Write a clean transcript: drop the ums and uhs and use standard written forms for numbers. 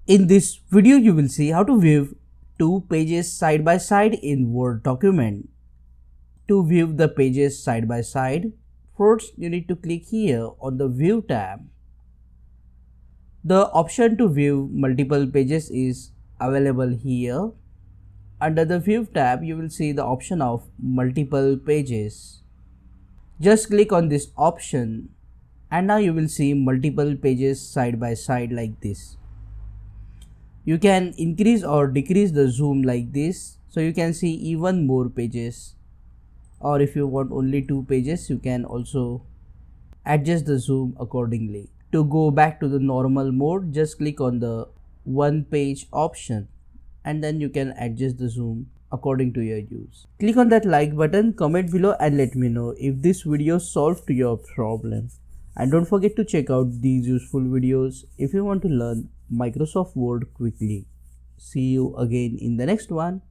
In this video, you will see how to view two pages side by side in Word document. To view the pages side by side, first you need to click here on the View tab. The option to view multiple pages is available here. Under the View tab, you will see the option of multiple pages. Just click on this option and now you will see multiple pages side by side like this. You can increase or decrease the zoom like this, so you can see even more pages, or if you want only 2 pages you can also adjust the zoom accordingly. To go back to the normal mode, just click on the one page option and then you can adjust the zoom according to your use. Click on that like button, comment below and let me know if this video solved your problem. And don't forget to check out these useful videos if you want to learn Microsoft Word quickly. See you again in the next one.